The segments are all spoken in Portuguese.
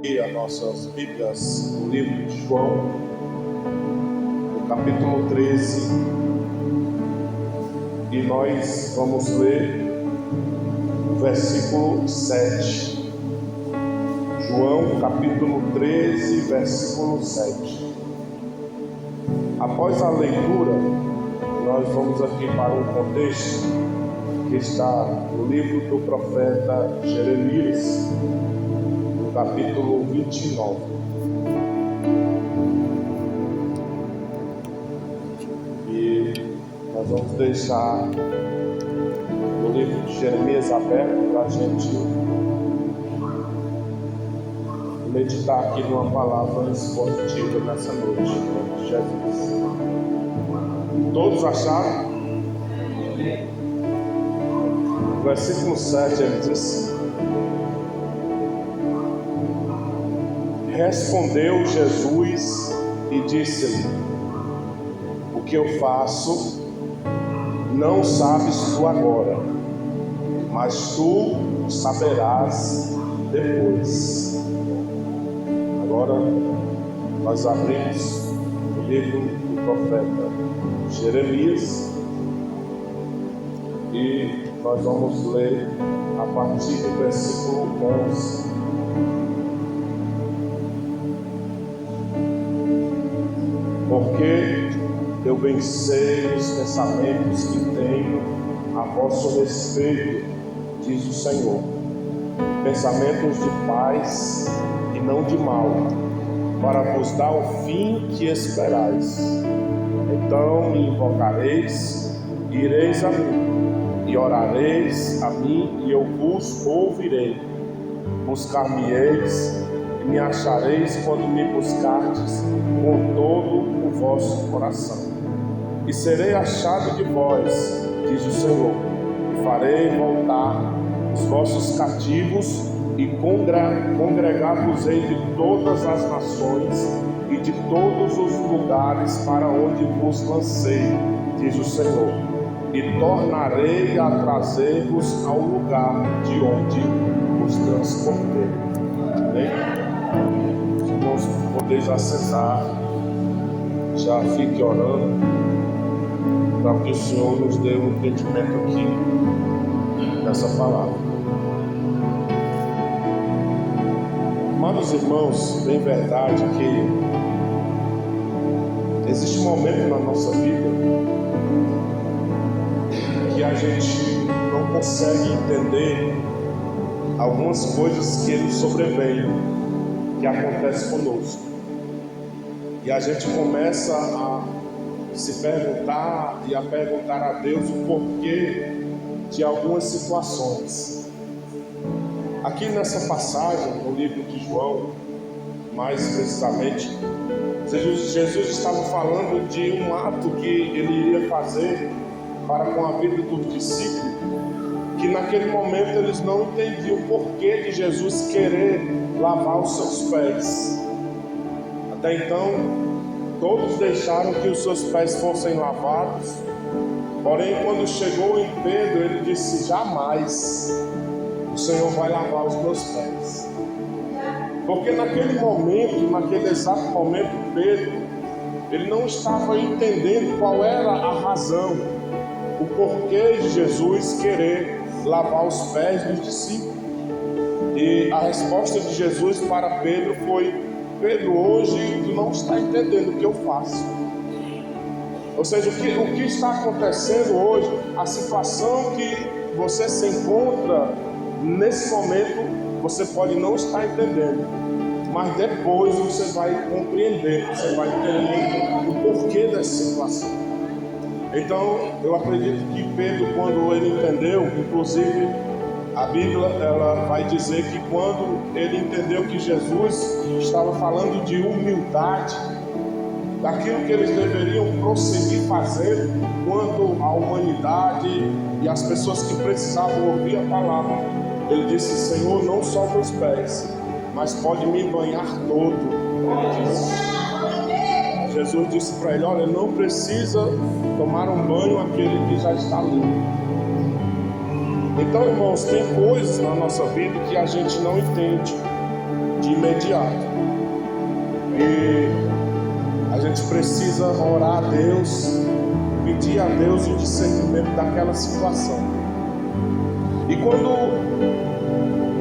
As nossas Bíblias no livro de João, no capítulo 13, e nós vamos ler o versículo 7. João, capítulo 13, versículo 7. Após a leitura, nós vamos aqui para um contexto que está no livro do profeta Jeremias, no capítulo 29. E nós vamos deixar o livro de Jeremias aberto para a gente meditar aqui numa palavra expositiva nessa noite, em nome de Jesus. Todos acharam? Versículo 7, ele diz assim: respondeu Jesus e disse-lhe: o que eu faço não sabes tu agora, mas tu saberás depois. Agora nós abrimos o livro do profeta Jeremias e nós vamos ler a partir do versículo 11. Porque eu bem sei os pensamentos que tenho a vosso respeito, diz o Senhor, pensamentos de paz e não de mal, para vos dar o fim que esperais. Então me invocareis, e ireis a mim, e orareis a mim, e eu vos ouvirei. Buscar-me-eis, e me achareis quando me buscardes com todo o vosso coração. E serei achado de vós, diz o Senhor, e farei voltar os vossos cativos, e congregar-vos-ei de todas as nações e de todos os lugares para onde vos lancei, diz o Senhor, e tornarei a trazer-vos ao lugar de onde vos transportei. Amém? Os irmãos, podeis acessar, já fique orando, para que o Senhor nos dê um entendimento aqui dessa palavra. Amados irmãos, bem verdade que existe um momento na nossa vida que a gente não consegue entender algumas coisas que nos sobrevêm, que acontecem conosco. E a gente começa a se perguntar e a perguntar a Deus o porquê de algumas situações. Aqui nessa passagem, no livro de João, mais precisamente, Jesus estava falando de um ato que ele iria fazer para com a vida dos discípulos, que naquele momento eles não entendiam o porquê de Jesus querer lavar os seus pés. Até então, todos deixaram que os seus pés fossem lavados, porém quando chegou em Pedro, ele disse: jamais o Senhor vai lavar os meus pés. Porque naquele momento, naquele exato momento, Pedro, ele não estava entendendo qual era a razão, o porquê de Jesus querer lavar os pés dos discípulos. E a resposta de Jesus para Pedro foi: Pedro, hoje tu não está entendendo o que eu faço. Ou seja, o que está acontecendo hoje, a situação que você se encontra nesse momento, você pode não estar entendendo, mas depois você vai compreender, você vai entender o porquê dessa situação. Então, eu acredito que Pedro, quando ele entendeu, inclusive a Bíblia ela vai dizer que quando ele entendeu que Jesus estava falando de humildade, daquilo que eles deveriam prosseguir fazendo quanto à humanidade e as pessoas que precisavam ouvir a palavra, ele disse: Senhor, não só meus pés, mas pode me banhar todo. Ele disse. Jesus disse para ele: olha, não precisa tomar um banho aquele que já está limpo. Então, irmãos, tem coisas na nossa vida que a gente não entende. de imediato. E a gente precisa orar a Deus, pedir a Deus o discernimento daquela situação. E quando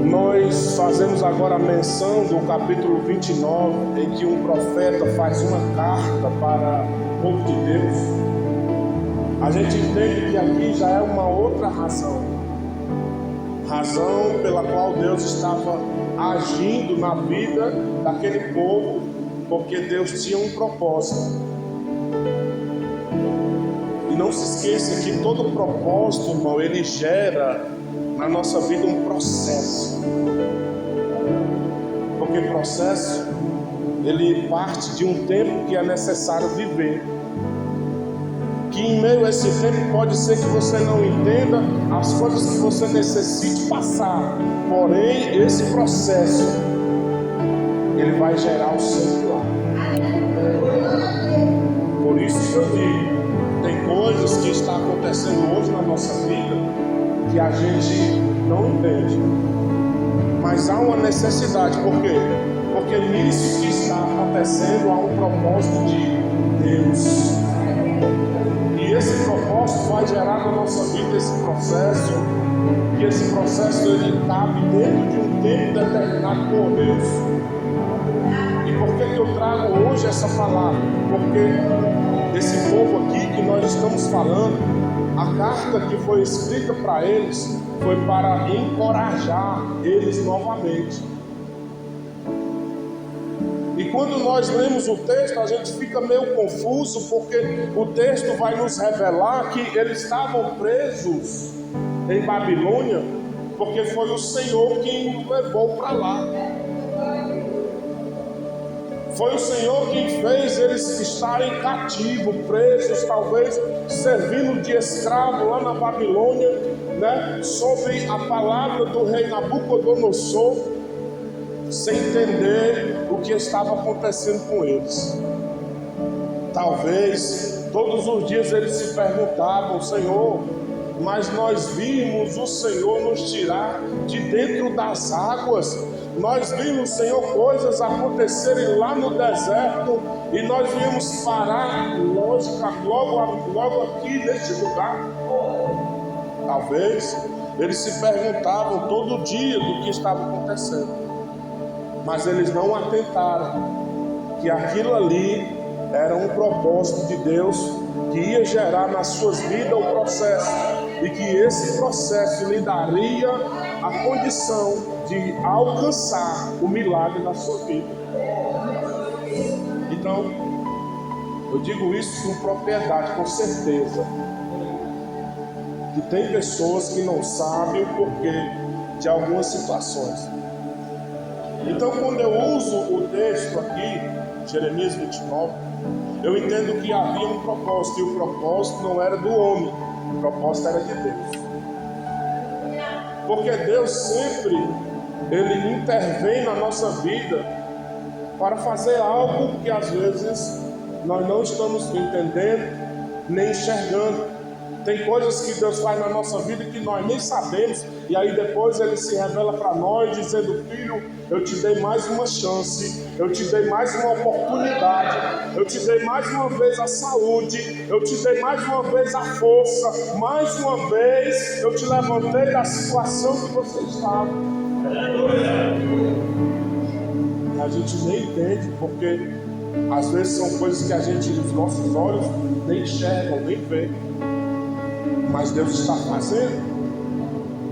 nós fazemos agora a menção do capítulo 29, em que um profeta faz uma carta para o povo de Deus, a gente entende que aqui já é uma outra razão pela qual Deus estava agindo na vida daquele povo, porque Deus tinha um propósito. E não se esqueça que todo propósito, irmão, ele gera na nossa vida um processo. Porque processo, ele parte de um tempo que é necessário viver. Que em meio a esse tempo pode ser que você não entenda as coisas que você necessite passar. Porém, esse processo, ele vai gerar o seu milagre. Por isso que eu digo, tem coisas que estão acontecendo hoje na nossa vida que a gente não entende. Mas há uma necessidade. Por quê? Porque nisso que está acontecendo há um propósito de Deus. E esse propósito vai gerar na nossa vida esse processo. E esse processo ele cabe dentro de um tempo determinado por Deus. E por que eu trago hoje essa palavra? Porque esse povo aqui que nós estamos falando, a carta que foi escrita para eles foi para encorajar eles novamente. E quando nós lemos o texto, a gente fica meio confuso, porque o texto vai nos revelar que eles estavam presos em Babilônia, porque foi o Senhor quem os levou para lá. Foi o Senhor quem fez eles estarem cativos, presos, talvez servindo de escravo lá na Babilônia, né? Sob a palavra do rei Nabucodonosor, sem entender o que estava acontecendo com eles. Talvez todos os dias eles se perguntavam: Senhor, mas nós vimos o Senhor nos tirar de dentro das águas. Nós vimos, Senhor, coisas acontecerem lá no deserto e nós viemos parar, logo aqui neste lugar. Talvez eles se perguntavam todo dia do que estava acontecendo, mas eles não atentaram que aquilo ali era um propósito de Deus que ia gerar nas suas vidas um processo, e que esse processo lhe daria a condição de alcançar o milagre na sua vida. Então, eu digo isso com propriedade, com certeza, que tem pessoas que não sabem o porquê de algumas situações. Então, quando eu uso o texto aqui, Jeremias 29, eu entendo que havia um propósito, e o propósito não era do homem, o propósito era de Deus. Porque Deus sempre, Ele intervém na nossa vida para fazer algo que às vezes nós não estamos entendendo, nem enxergando. Tem coisas que Deus faz na nossa vida que nós nem sabemos, e aí depois Ele se revela para nós dizendo: filho, eu te dei mais uma chance, eu te dei mais uma oportunidade, eu te dei mais uma vez a saúde, eu te dei mais uma vez a força, mais uma vez eu te levantei da situação que você estava. A gente nem entende, porque às vezes são coisas que a gente, os nossos olhos nem enxergam, nem vê. Mas Deus está fazendo,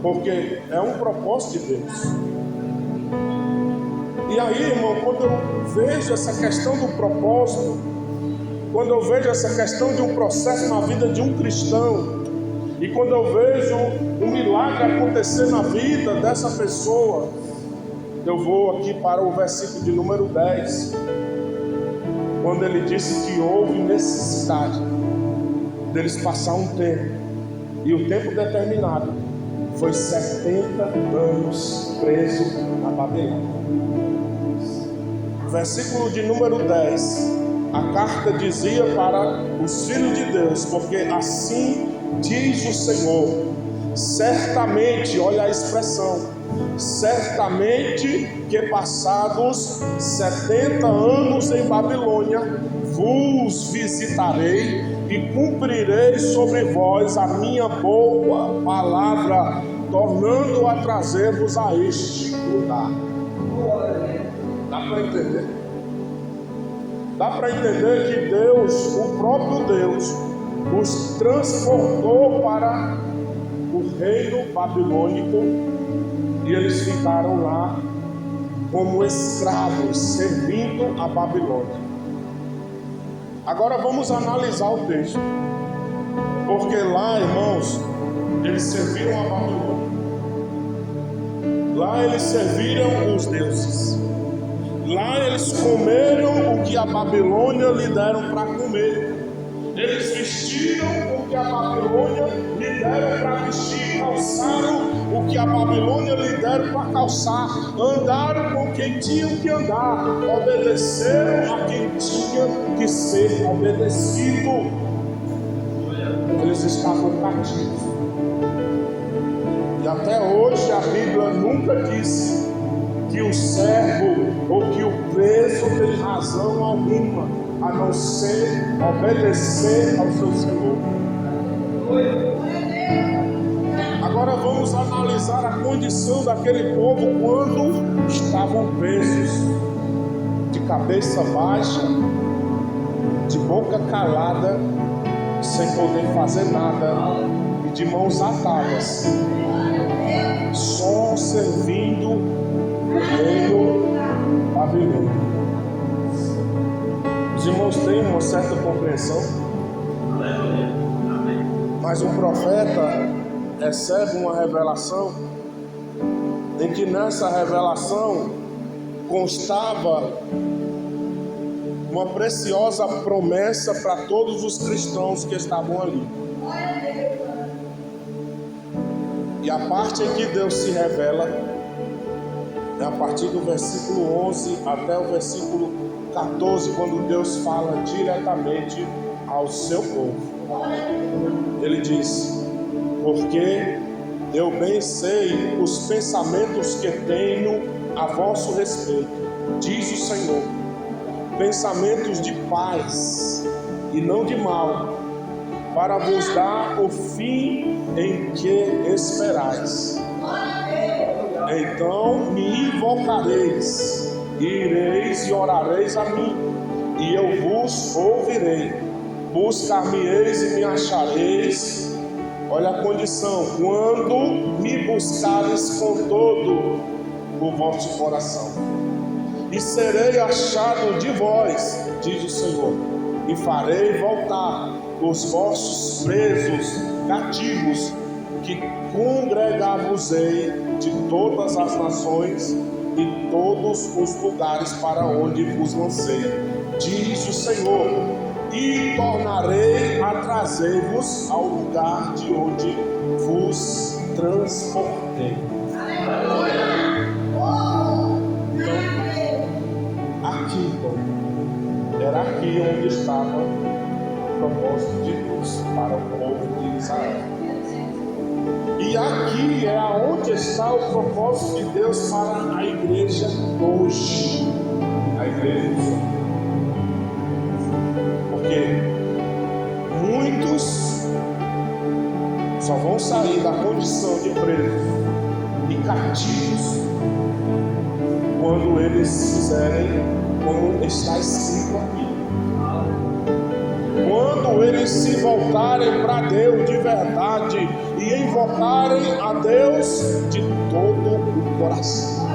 porque é um propósito de Deus. E aí, irmão, quando eu vejo essa questão do propósito, quando eu vejo essa questão de um processo na vida de um cristão, e quando eu vejo um milagre acontecer na vida dessa pessoa, eu vou aqui para o versículo de número 10, quando ele disse que houve necessidade deles passar um tempo. E o tempo determinado foi 70 anos preso na Babilônia. Versículo de número 10. A carta dizia para os filhos de Deus: porque assim diz o Senhor, certamente, olha a expressão, certamente que passados 70 anos em Babilônia, vos visitarei e cumprirei sobre vós a minha boa palavra, tornando a trazer-vos a este lugar. Dá para entender? Dá para entender que Deus, o próprio Deus, os transportou para o reino babilônico e eles ficaram lá como escravos, servindo a Babilônia. Agora vamos analisar o texto, porque lá, irmãos, eles serviram a Babilônia. Lá eles serviram os deuses. Lá eles comeram o que a Babilônia lhe deram para comer. Eles vestiram o que a Babilônia lhe deram para vestir. Calçaram o que a Babilônia lhe deram para calçar. Andaram com quem tinham que andar. Obedeceram a quem tinha que ser obedecido. Eles estavam cativos. E até hoje a Bíblia nunca disse que o servo ou que o preso tem razão alguma, a não ser obedecer ao seu Senhor. Agora vamos analisar a condição daquele povo quando estavam presos, de cabeça baixa, de boca calada, sem poder fazer nada e de mãos atadas, só servindo o reino babilônico. Os irmãos têm uma certa compreensão, mas o profeta recebe uma revelação em que nessa revelação constava uma preciosa promessa para todos os cristãos que estavam ali. E a parte em que Deus se revela é a partir do versículo 11 até o versículo 14, quando Deus fala diretamente ao seu povo. Ele diz: porque eu bem sei os pensamentos que tenho a vosso respeito, diz o Senhor, pensamentos de paz e não de mal, para vos dar o fim em que esperais. Então me invocareis, e ireis e orareis a mim, e eu vos ouvirei. Buscar-me-eis e me achareis. Olha a condição: quando me buscareis com todo o vosso coração. E serei achado de vós, diz o Senhor, e farei voltar os vossos presos cativos, que congregar-vos-ei de todas as nações e todos os lugares para onde vos lancei, diz o Senhor, e tornarei a trazer-vos ao lugar de onde vos transportei. Então, aqui, era aqui onde estava o propósito de Deus para o povo de Israel. E aqui é aonde está o propósito de Deus para a igreja hoje. A igreja do Senhor. Porque muitos só vão sair da condição de presos e cativos quando eles fizerem como está escrito aqui. Quando eles se voltarem para Deus de verdade e invocarem a Deus de todo o coração.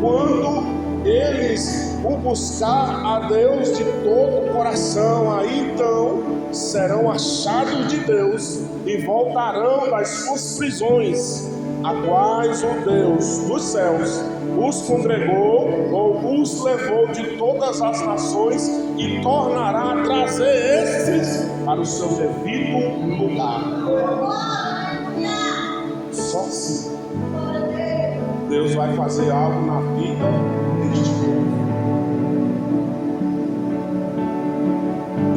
Quando eles o buscar a Deus de todo o coração, aí então serão achados de Deus e voltarão das suas prisões, a quais o Deus dos céus os congregou ou os levou de todas as nações e tornará a trazer esses para o seu devido lugar. Só assim Deus vai fazer algo na vida deste povo.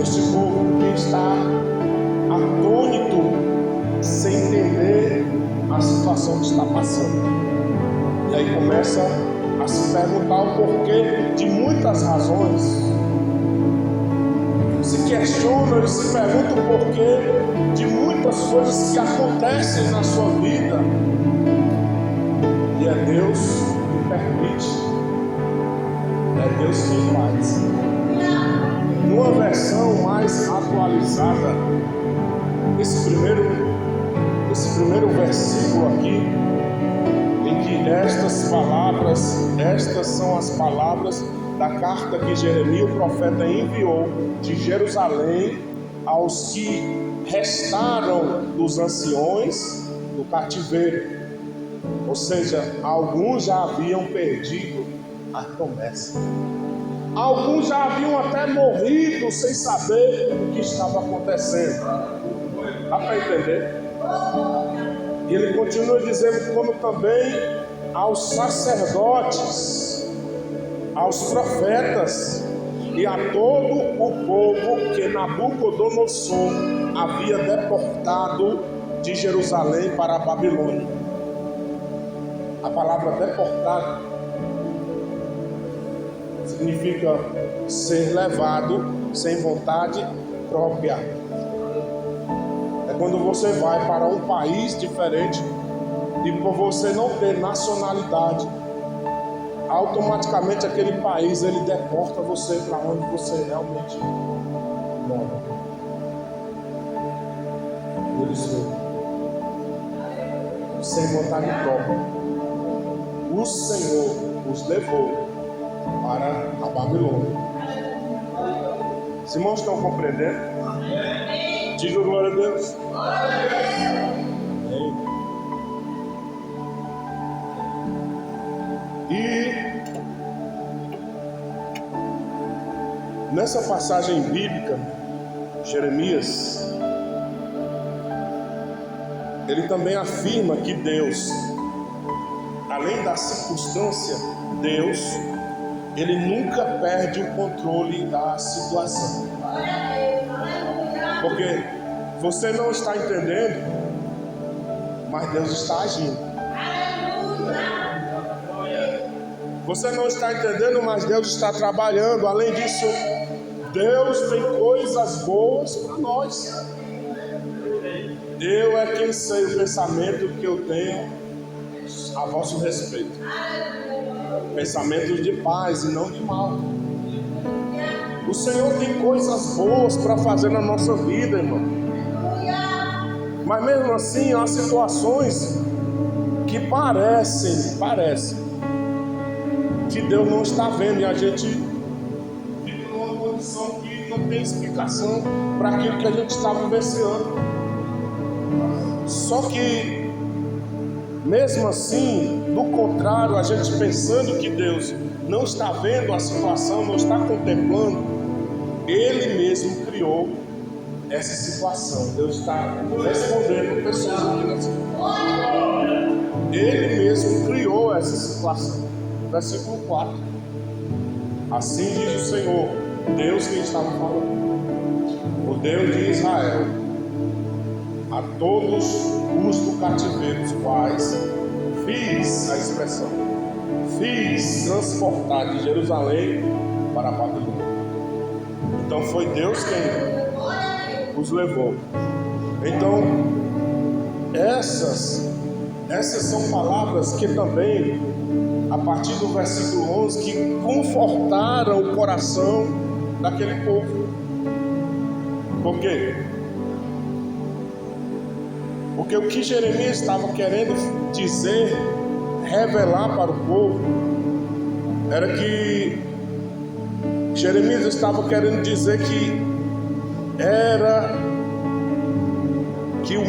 Este povo que está atônito, sem entender a situação que está passando. E aí começa a se perguntar o porquê de muitas razões. Se questiona e se pergunta o porquê de muitas coisas que acontecem na sua vida. E é Deus que permite. É Deus que faz. Numa versão mais atualizada, esse primeiro versículo aqui, em que estas são as palavras da carta que Jeremias, o profeta, enviou de Jerusalém aos que restaram dos anciões do cativeiro. Ou seja, alguns já haviam perdido a promessa. Alguns já haviam até morrido sem saber o que estava acontecendo. Dá para entender? E ele continua dizendo, como também aos sacerdotes, aos profetas e a todo o povo que Nabucodonosor havia deportado de Jerusalém para a Babilônia. A palavra deportado significa ser levado sem vontade própria. É quando você vai para um país diferente e por você não ter nacionalidade, automaticamente aquele país ele deporta você para onde você realmente mora. Por isso, sem vontade própria, o Senhor os levou para a Babilônia. Os irmãos estão compreendendo? Diga glória a Deus. E nessa passagem bíblica, Jeremias, ele também afirma que Deus, além da circunstância, Deus, ele nunca perde o controle da situação. Porque você não está entendendo, mas Deus está agindo. Você não está entendendo, mas Deus está trabalhando. Além disso, Deus tem coisas boas para nós. Eu é quem sei o pensamento que eu tenho a vosso respeito. Pensamentos de paz e não de mal. O Senhor tem coisas boas para fazer na nossa vida, irmão. Mas mesmo assim, há situações que parecem que Deus não está vendo, e a gente vive numa condição que não tem explicação para aquilo que a gente está vivenciando. Só que, mesmo assim, do contrário, a gente pensando que Deus não está vendo a situação, não está contemplando, Ele mesmo criou essa situação. Deus está respondendo pessoas aqui nessa situação. Ele mesmo criou essa situação. Versículo 4. Assim diz o Senhor, Deus que estava falando, o Deus de Israel, a todos os do cativeiro, os quais fiz a expressão, fiz transportar de Jerusalém para a Babilônia. Então foi Deus quem os levou. Então essas são palavras que também, a partir do versículo 11, que confortaram o coração daquele povo. Por quê? Porque o que Jeremias estava querendo dizer, revelar para o povo, era que Jeremias estava querendo dizer que o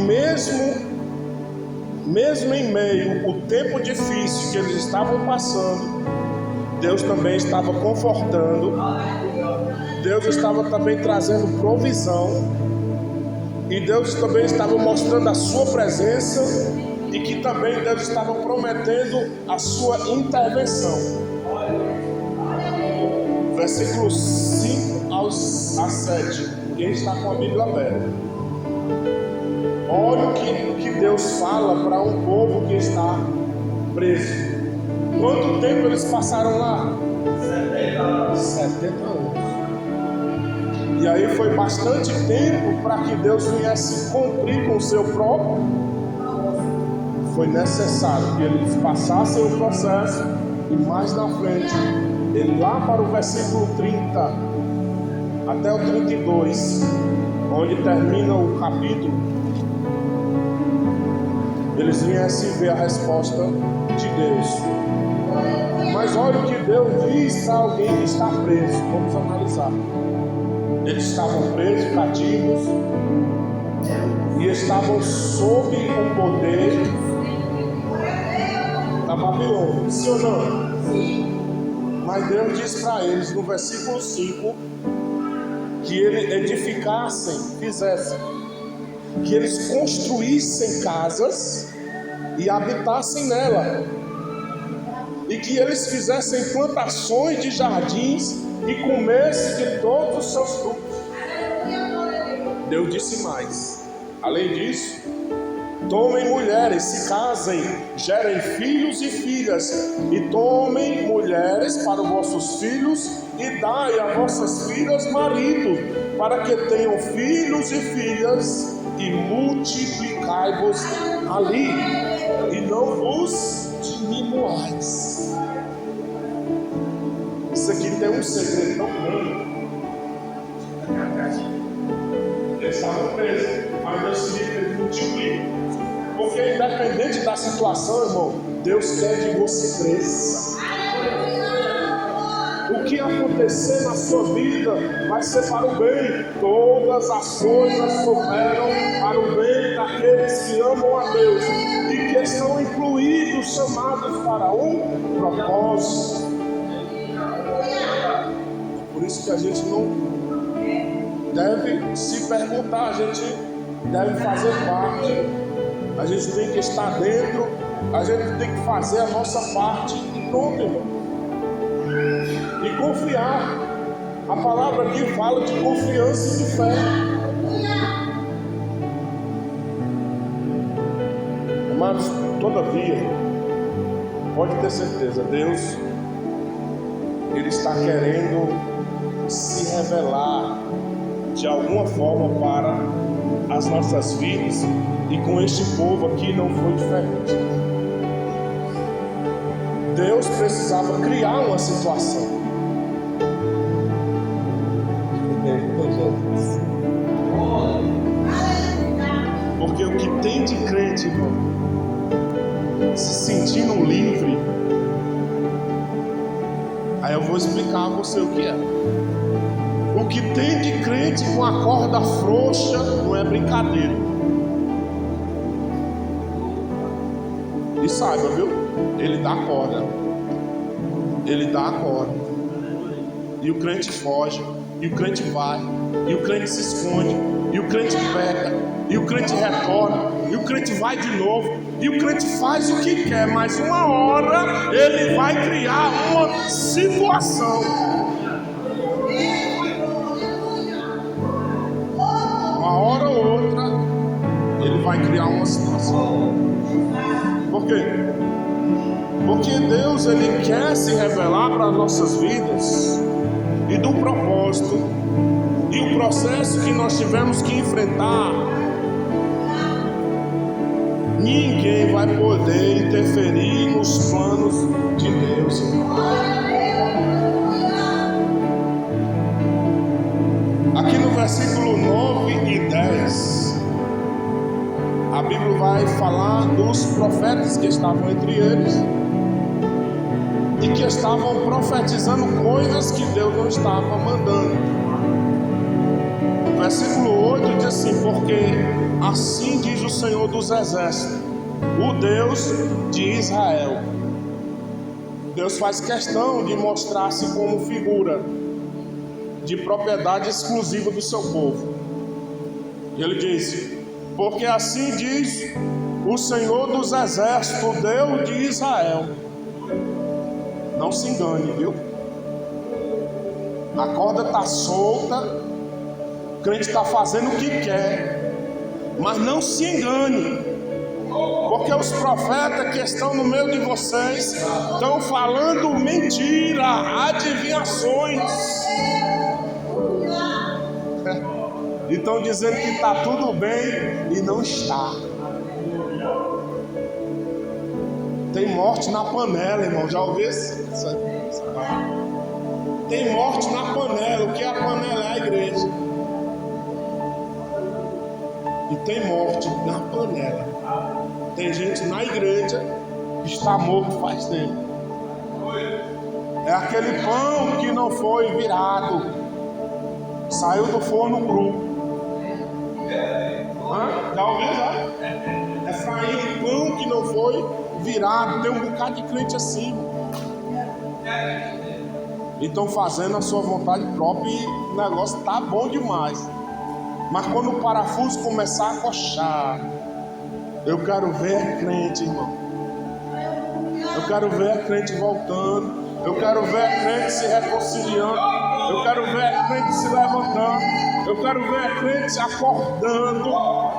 mesmo em meio o tempo difícil que eles estavam passando, Deus também estava confortando, Deus estava também trazendo provisão, e Deus também estava mostrando a sua presença, e que também Deus estava prometendo a sua intervenção. Versículos 5 a 7. Quem está com a Bíblia aberta? Olha o que Deus fala para um povo que está preso. Quanto tempo eles passaram lá? 70 anos. E aí foi bastante tempo para que Deus viesse cumprir com o seu próprio. Foi necessário que eles passassem o processo e mais na frente, ele lá para o versículo 30 até o 32, onde termina o capítulo, eles viessem ver a resposta de Deus. Mas olha o que Deus diz para alguém que está preso. Vamos analisar. Eles estavam presos, cativos, e estavam sob o poder da Babilônia. Sim ou não? Mas Deus diz para eles no versículo 5 que eles edificassem, fizessem, que eles construíssem casas e habitassem nela, e que eles fizessem plantações de jardins e comessem de todos os seus frutos. Deus disse mais, além disso: tomem mulheres, se casem, gerem filhos e filhas, e tomem mulheres para os vossos filhos, e dai a vossas filhas marido, para que tenham filhos e filhas, e multiplicai-vos ali, e não vos diminuais. Isso aqui tem um segredo tão grande. Eles estavam presos, mas Deus queria que eles multiplicam. Porque independente da situação, irmão, Deus quer que você cresça. O que acontecer na sua vida vai ser para o bem. Todas as coisas cooperam para o bem daqueles que amam a Deus e que estão incluídos, chamados para um propósito. Por isso que a gente não deve se perguntar, a gente deve fazer parte. A gente tem que estar dentro, a gente tem que fazer a nossa parte e pronto, irmão. E confiar. A palavra aqui fala de confiança e de fé. Amados, todavia, pode ter certeza, Deus, Ele está querendo se revelar de alguma forma para as nossas vidas, e com este povo aqui não foi diferente. Deus precisava criar uma situação. Porque o que tem de crente, irmão, se sentindo livre, aí eu vou explicar a você o que é. O que tem de crente com a corda frouxa não é brincadeira. E saiba, viu? Ele dá a corda. Ele dá a corda. E o crente foge. E o crente vai. E o crente se esconde. E o crente peca. E o crente retorna. E o crente vai de novo. E o crente faz o que quer. Mas uma hora ele vai criar uma situação. Uma hora ou outra ele vai criar uma situação. Por quê? Porque Deus, Ele quer se revelar para as nossas vidas, e do propósito e o processo que nós tivemos que enfrentar, ninguém vai poder interferir nos planos de Deus. Aqui no versículo 9 e 10, a Bíblia vai falar dos profetas que estavam entre eles e que estavam profetizando coisas que Deus não estava mandando. O versículo 8 diz assim: porque assim diz o Senhor dos Exércitos, o Deus de Israel. Deus faz questão de mostrar-se como figura de propriedade exclusiva do seu povo. E ele diz: porque assim diz o Senhor dos Exércitos, o Deus de Israel. Não se engane, viu? A corda está solta, o crente está fazendo o que quer, Mas não se engane, porque os profetas que estão no meio de vocês estão falando mentira, adivinhações. E estão dizendo que está tudo bem e não está. Tem morte na panela, irmão. Já ouviu isso? Tem morte na panela. O que é a panela? É a igreja. E tem morte na panela. Tem gente na igreja que está morto faz tempo. É aquele pão que não foi virado, saiu do forno cru. Já ouviu já? É sair um pão que não foi virado. Tem um bocado de crente assim. E estão fazendo a sua vontade própria e o negócio tá bom demais. Mas quando o parafuso começar a coxar, eu quero ver a crente, irmão. Eu quero ver a crente voltando. Eu quero ver a crente se reconciliando. Eu quero ver a crente se levantando. Eu quero ver a crente acordando.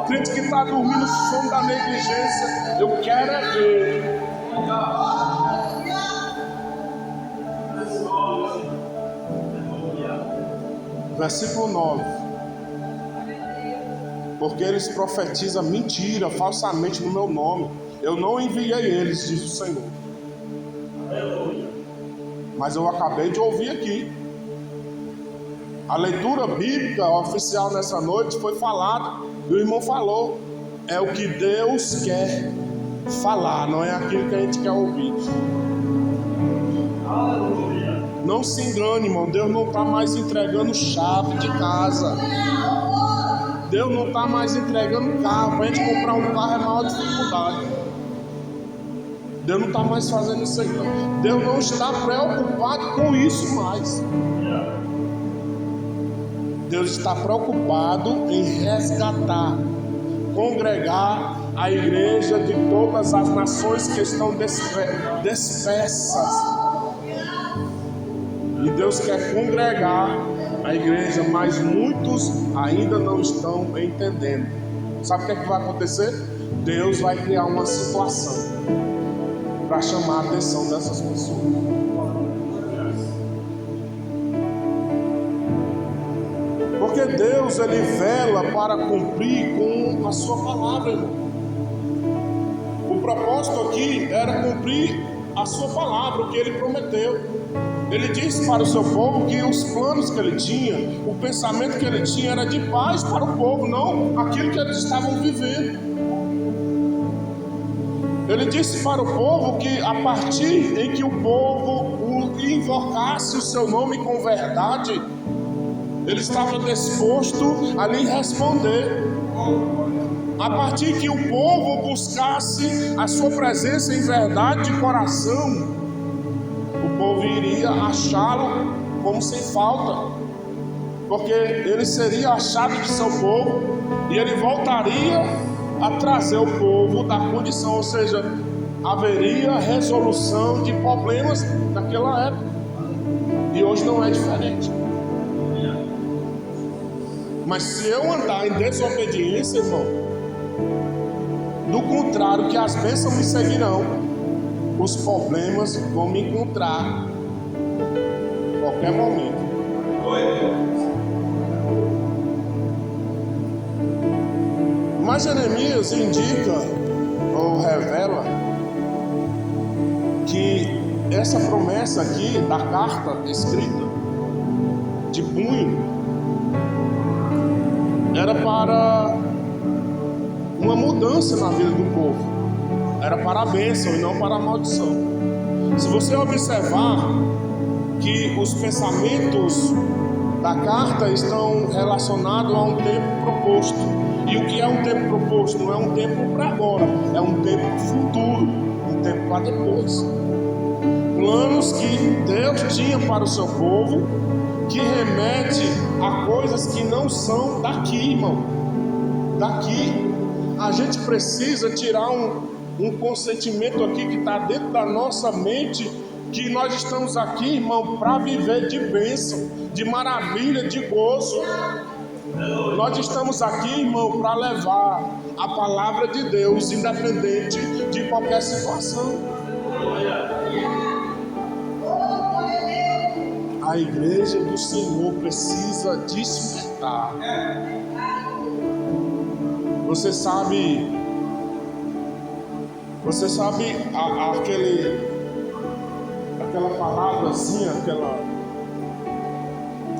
Crente que está dormindo no sono da negligência. Eu quero é ver. Versículo 9. Porque eles profetizam mentira falsamente no meu nome. Eu não enviei eles, diz o Senhor. Mas eu acabei de ouvir aqui. A leitura bíblica oficial nessa noite foi falada. E o irmão falou. É o que Deus quer falar, não é aquilo que a gente quer ouvir. Não se engane, irmão. Deus não está mais entregando chave de casa. Deus não está mais entregando carro. Para a gente comprar um carro é a maior dificuldade. Deus não está mais fazendo isso aí, não. Deus não está preocupado com isso mais. Deus está preocupado em resgatar, congregar a igreja de todas as nações que estão dispersas. E Deus quer congregar a igreja, mas muitos ainda não estão entendendo. Sabe o que é que vai acontecer? Deus vai criar uma situação para chamar a atenção dessas pessoas. Porque Deus, Ele vela para cumprir com a sua palavra, irmão. O propósito aqui era cumprir a sua palavra, o que Ele prometeu. Ele disse para o seu povo que os planos que Ele tinha, o pensamento que Ele tinha era de paz para o povo, não aquilo que eles estavam vivendo. Ele disse para o povo que a partir em que o povo invocasse o seu nome com verdade, ele estava disposto a lhe responder. A partir que o povo buscasse a sua presença em verdade de coração, o povo iria achá-lo como sem falta, porque ele seria achado de seu povo e ele voltaria a trazer o povo da condição, ou seja, haveria resolução de problemas daquela época. E hoje não é diferente. Mas se eu andar em desobediência, irmão, do contrário, que as bênçãos me seguirão, os problemas vão me encontrar em qualquer momento. Mas Jeremias indica ou revela que essa promessa aqui da carta escrita de punho era para uma mudança na vida do povo, era para a bênção e não para a maldição. Se você observar que os pensamentos da carta estão relacionados a um tempo proposto, e o que é um tempo proposto? Não é um tempo para agora, é um tempo futuro, um tempo para depois. Planos que Deus tinha para o seu povo, que remete a coisas que não são daqui, irmão. Daqui. A gente precisa tirar um consentimento aqui que está dentro da nossa mente, que nós estamos aqui, irmão, para viver de bênção, de maravilha, de gozo. Nós estamos aqui, irmão, para levar a palavra de Deus, independente de qualquer situação. A igreja do Senhor precisa despertar. Você sabe aquela palavrazinha,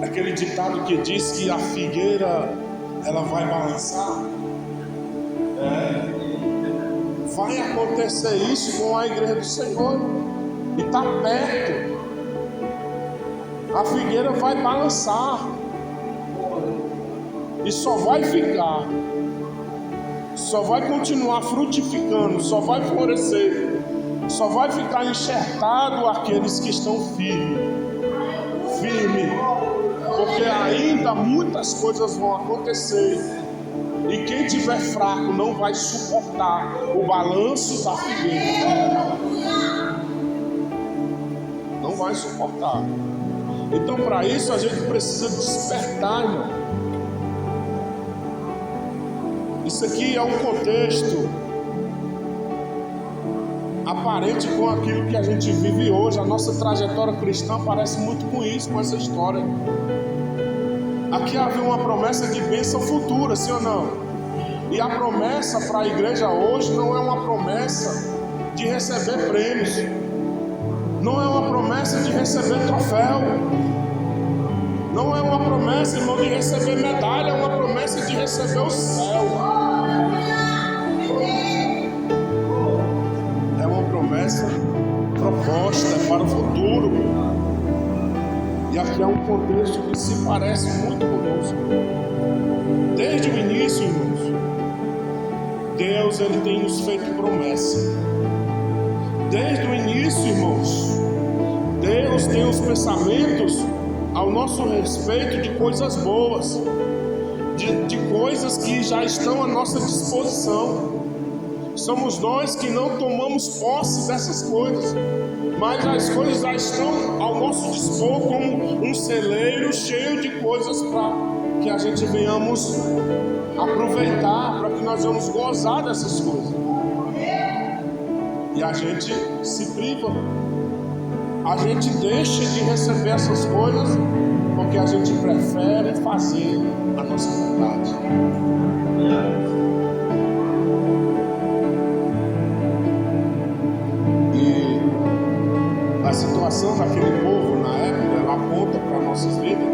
aquele ditado que diz que a figueira ela vai balançar? Vai acontecer isso com a igreja do Senhor, e está perto. A figueira vai balançar e só vai continuar frutificando, só vai florescer, só vai ficar enxertado aqueles que estão firmes, porque ainda muitas coisas vão acontecer, e quem tiver fraco não vai suportar o balanço da figueira, não vai suportar. Então, para isso a gente precisa despertar, irmão. Isso aqui é um contexto aparente com aquilo que a gente vive hoje. A nossa trajetória cristã parece muito com isso, com essa história. Aqui havia uma promessa de bênção futura, sim ou não? E a promessa para a igreja hoje não é uma promessa de receber prêmios, não é uma promessa de receber troféu, não é uma promessa, irmão, de receber medalha, é uma promessa de receber o céu. É uma promessa proposta para o futuro. E aqui é um contexto que se parece muito conosco. Desde o início, irmãos, Deus ele tem nos feito promessa. Desde o início, irmãos, Deus tem os pensamentos ao nosso respeito de coisas boas, de coisas que já estão à nossa disposição. Somos nós que não tomamos posse dessas coisas, mas as coisas já estão ao nosso dispor como um celeiro cheio de coisas para que a gente venhamos aproveitar, para que nós venhamos gozar dessas coisas. E a gente se priva, a gente deixa de receber essas coisas porque a gente prefere fazer a nossa vontade. E a situação daquele povo na época, ela aponta para nossas vidas,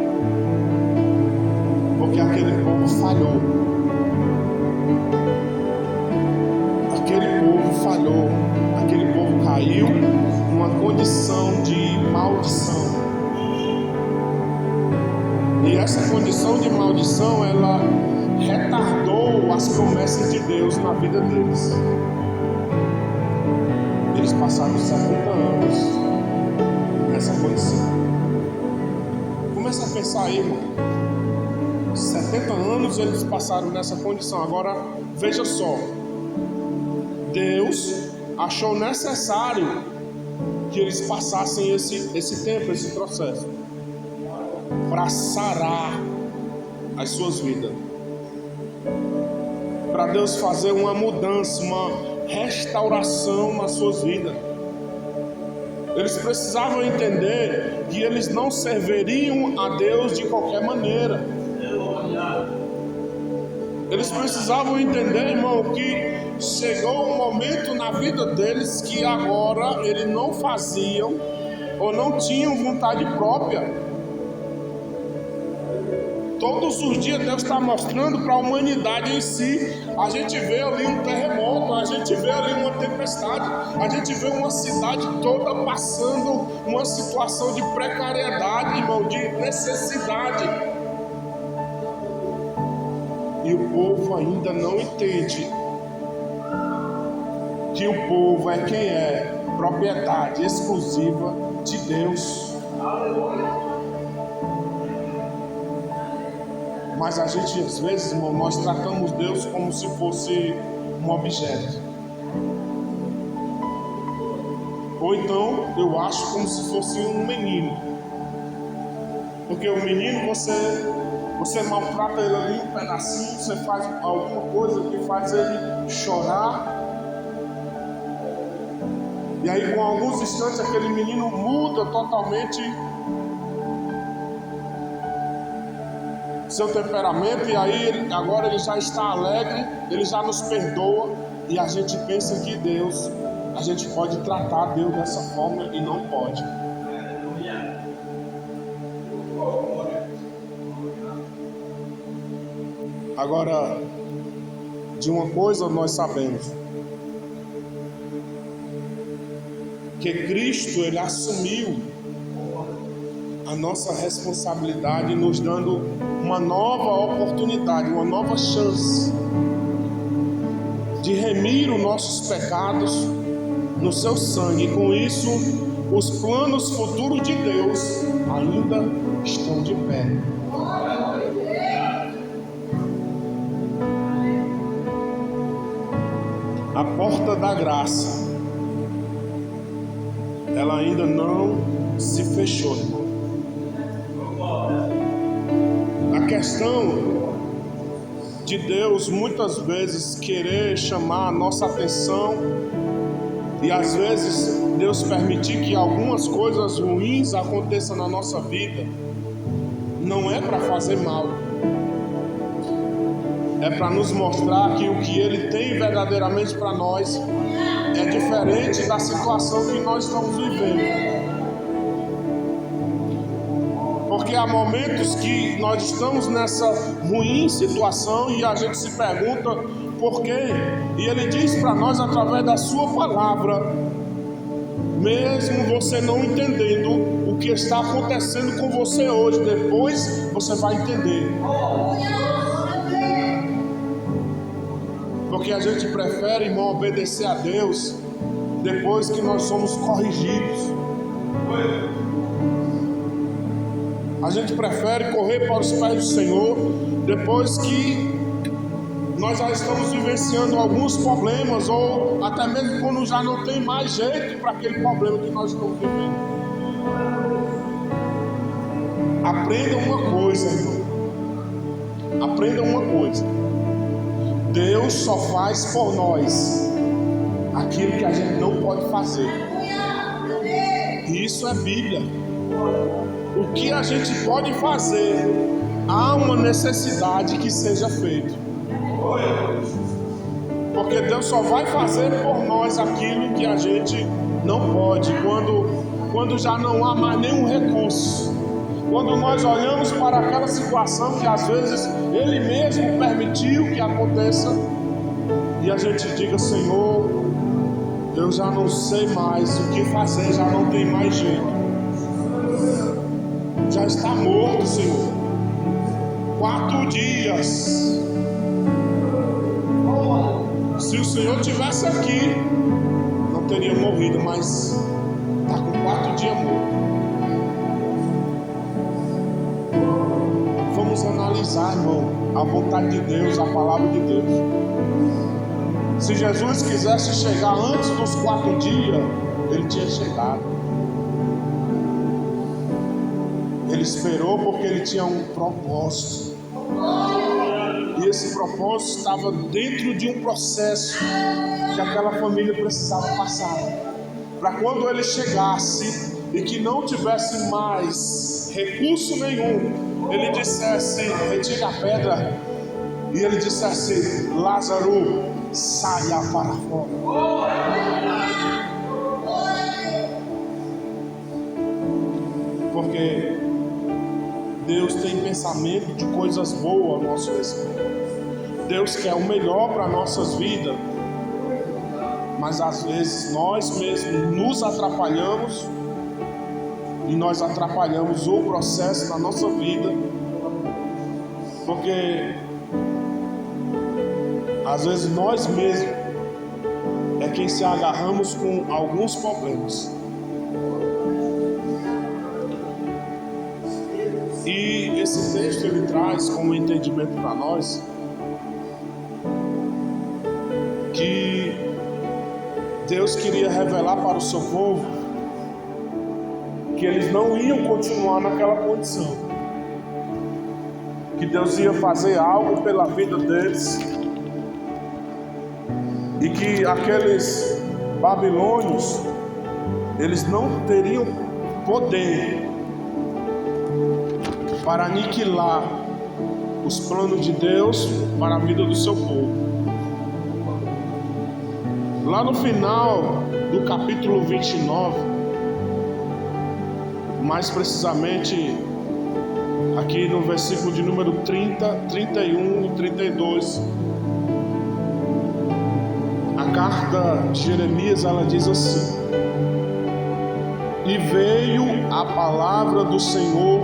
porque aquele povo falhou. Aquele povo caiu numa condição de maldição. E essa condição de maldição, ela retardou as promessas de Deus na vida deles. Eles passaram 70 anos nessa condição. Começa a pensar aí, irmão. 70 anos eles passaram nessa condição. Agora, veja só. Deus achou necessário que eles passassem esse tempo, esse processo, para sarar as suas vidas, para Deus fazer uma mudança, uma restauração nas suas vidas. Eles precisavam entender que eles não serviriam a Deus de qualquer maneira. Eles precisavam entender, irmão, que chegou um momento na vida deles que agora eles não faziam ou não tinham vontade própria. Todos os dias Deus está mostrando para a humanidade em si. A gente vê ali um terremoto, a gente vê ali uma tempestade, a gente vê uma cidade toda passando uma situação de precariedade, irmão, de necessidade. E o povo ainda não entende que o povo é quem é propriedade exclusiva de Deus. Mas a gente, às vezes, irmão, nós tratamos Deus como se fosse um objeto. Ou então, eu acho como se fosse um menino. Porque o menino, você você maltrata ele ali um pedacinho, você faz alguma coisa que faz ele chorar. E aí, com alguns instantes, aquele menino muda totalmente seu temperamento, e aí agora ele já está alegre, ele já nos perdoa, e a gente pensa que Deus, a gente pode tratar Deus dessa forma e não pode. Agora, de uma coisa nós sabemos, que Cristo, ele assumiu a nossa responsabilidade, nos dando uma nova oportunidade, uma nova chance de remir os nossos pecados no seu sangue. E com isso, os planos futuros de Deus ainda estão de pé. A porta da graça, ela ainda não se fechou, irmão. A questão de Deus muitas vezes querer chamar a nossa atenção, e às vezes Deus permitir que algumas coisas ruins aconteçam na nossa vida, não é para fazer mal, é para nos mostrar que o que Ele tem verdadeiramente para nós é diferente da situação que nós estamos vivendo. Porque há momentos que nós estamos nessa ruim situação e a gente se pergunta por quê. E Ele diz para nós através da sua palavra, mesmo você não entendendo o que está acontecendo com você hoje, depois você vai entender. Porque a gente prefere, irmão, obedecer a Deus depois que nós somos corrigidos. A gente prefere correr para os pés do Senhor depois que nós já estamos vivenciando alguns problemas, ou até mesmo quando já não tem mais jeito para aquele problema que nós estamos vivendo. Aprenda uma coisa, irmão. Aprenda uma coisa. Deus só faz por nós aquilo que a gente não pode fazer. Isso é Bíblia. O que a gente pode fazer, há uma necessidade que seja feito. Porque Deus só vai fazer por nós aquilo que a gente não pode, quando já não há mais nenhum recurso. Quando nós olhamos para aquela situação que às vezes Ele mesmo permitiu que aconteça, e a gente diga: Senhor, eu já não sei mais o que fazer, já não tem mais jeito. Já está morto, Senhor. 4 dias. Se o Senhor tivesse aqui, não teria morrido, mas está com 4 dias morto. Vamos analisar, irmão, a vontade de Deus, a palavra de Deus. Se Jesus quisesse chegar antes dos 4 dias, Ele tinha chegado. Ele esperou porque Ele tinha um propósito. E esse propósito estava dentro de um processo que aquela família precisava passar. Para quando Ele chegasse e que não tivesse mais recurso nenhum, Ele dissesse: retire a pedra. E Ele dissesse: Lázaro, saia para fora. Porque Deus tem pensamento de coisas boas a nosso respeito. Deus quer o melhor para nossas vidas. Mas às vezes nós mesmos nos atrapalhamos, e nós atrapalhamos o processo da nossa vida, porque às vezes nós mesmos é quem se agarramos com alguns problemas. E esse texto ele traz como entendimento para nós que Deus queria revelar para o seu povo que eles não iam continuar naquela condição, que Deus ia fazer algo pela vida deles, e que aqueles babilônios, eles não teriam poder para aniquilar os planos de Deus para a vida do seu povo. Lá no final do capítulo 29, mais precisamente aqui no versículo de número 30, 31 e 32, a carta de Jeremias, ela diz assim: e veio a palavra do Senhor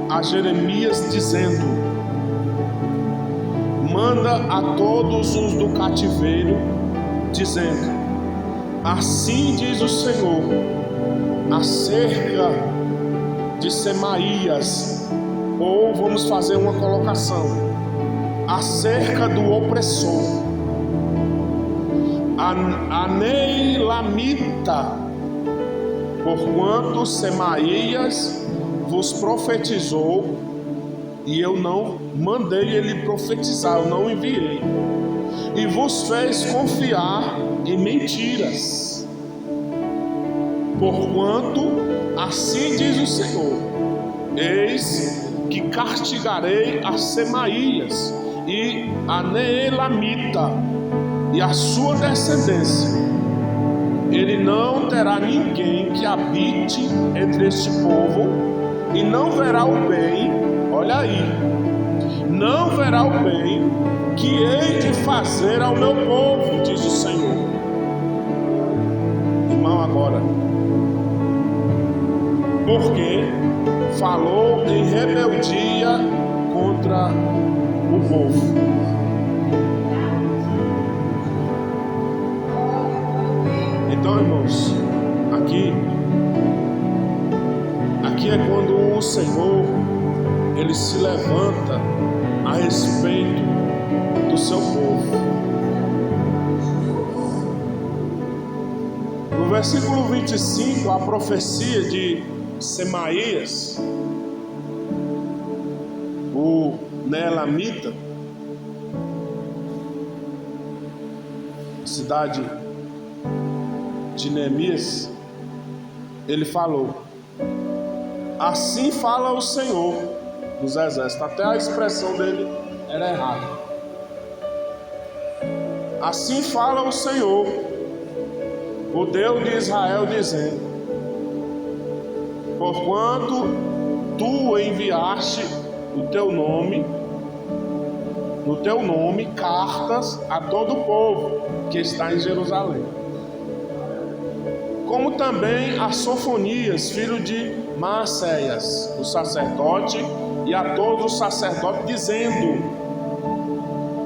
a Jeremias dizendo: manda a todos os do cativeiro, dizendo: assim diz o Senhor acerca de Semaías, ou vamos fazer uma colocação, acerca do opressor, a Neilamita, porquanto Semaías vos profetizou, e eu não mandei ele profetizar, eu não enviei, e vos fez confiar em mentiras, porquanto assim diz o Senhor: eis que castigarei a Semaías e a Neelamita e a sua descendência. Ele não terá ninguém que habite entre este povo, e não verá o bem, olha aí, não verá o bem que hei de fazer ao meu povo, diz o Senhor. Irmão, agora, porque falou em rebeldia contra o povo. Então, irmãos, aqui é quando o Senhor, ele se levanta a respeito do seu povo. No versículo 25, a profecia de Semaías, o Neelamita, cidade de Neemias, ele falou: assim fala o Senhor dos exércitos. Até a expressão dele era errada. Assim fala o Senhor, o Deus de Israel, dizendo: porquanto tu enviaste no teu nome cartas a todo o povo que está em Jerusalém, como também a Sofonias, filho de Maacéias, o sacerdote, e a todos os sacerdotes, dizendo: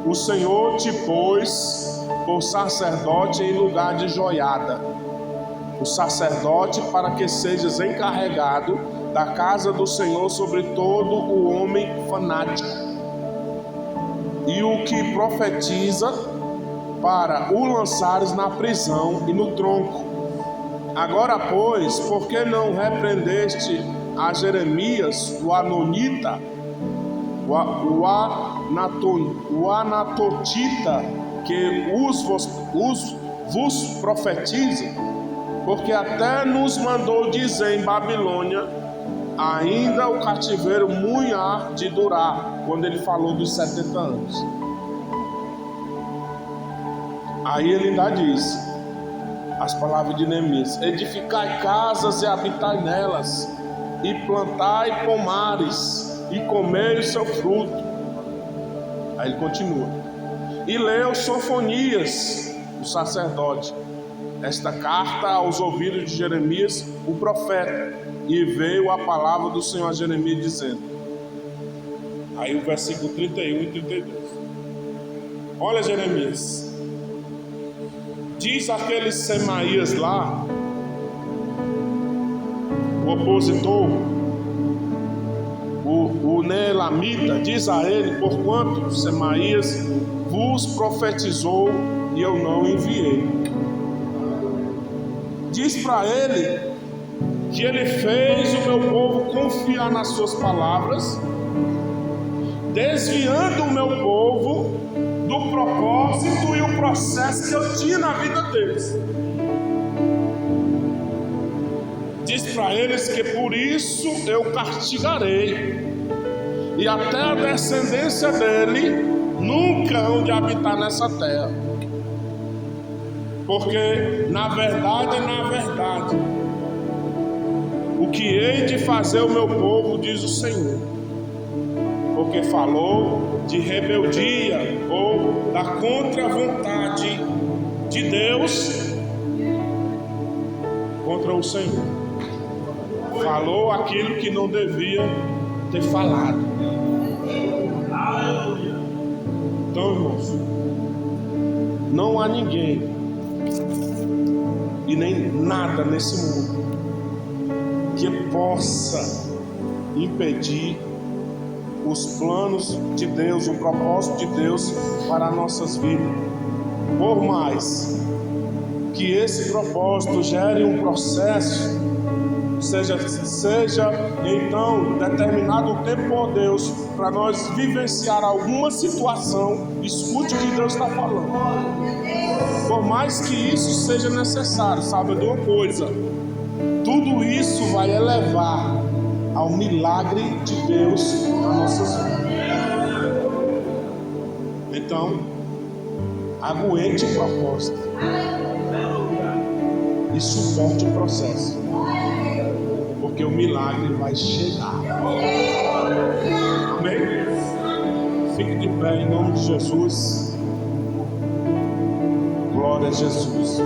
o Senhor te pôs por sacerdote em lugar de Joiada, o sacerdote, para que sejas encarregado da casa do Senhor sobre todo o homem fanático, e o que profetiza, para o lançares na prisão e no tronco. Agora, pois, por que não repreendeste a Jeremias, o Anonita, o Anatotita, que vos profetize? Porque até nos mandou dizer em Babilônia: ainda o cativeiro muito há de durar, quando ele falou dos 70 anos. Aí ele ainda diz as palavras de Neemias: edificai casas e habitai nelas, e plantai pomares, e comei o seu fruto. Aí ele continua: e leu Sofonias, o sacerdote, esta carta aos ouvidos de Jeremias, o profeta, e veio a palavra do Senhor a Jeremias dizendo. Aí o versículo 31 e 32. Olha, Jeremias, diz aquele Semaías lá, o opositor, o Neelamita, diz a ele: porquanto Semaías vos profetizou e eu não enviei. Diz para ele que ele fez o meu povo confiar nas suas palavras, desviando o meu povo do propósito e o processo que eu tinha na vida deles. Diz para eles que por isso eu castigarei, e até a descendência dele nunca hão de habitar nessa terra. Porque na verdade, o que hei de fazer o meu povo, diz o Senhor, porque falou de rebeldia ou da contra-vontade de Deus contra o Senhor. Falou aquilo que não devia ter falado. Então, irmãos, não há ninguém e nem nada nesse mundo que possa impedir os planos de Deus, o propósito de Deus para nossas vidas. Por mais que esse propósito gere um processo, seja então determinado o tempo por Deus para nós vivenciar alguma situação, escute o que Deus está falando. Por mais que isso seja necessário, sabe de uma coisa, tudo isso vai elevar ao milagre de Deus nas nossas vidas. Então, aguente o propósito e suporte o processo, porque o milagre vai chegar. Amém? Fique de pé em nome de Jesus. Glória a Jesus.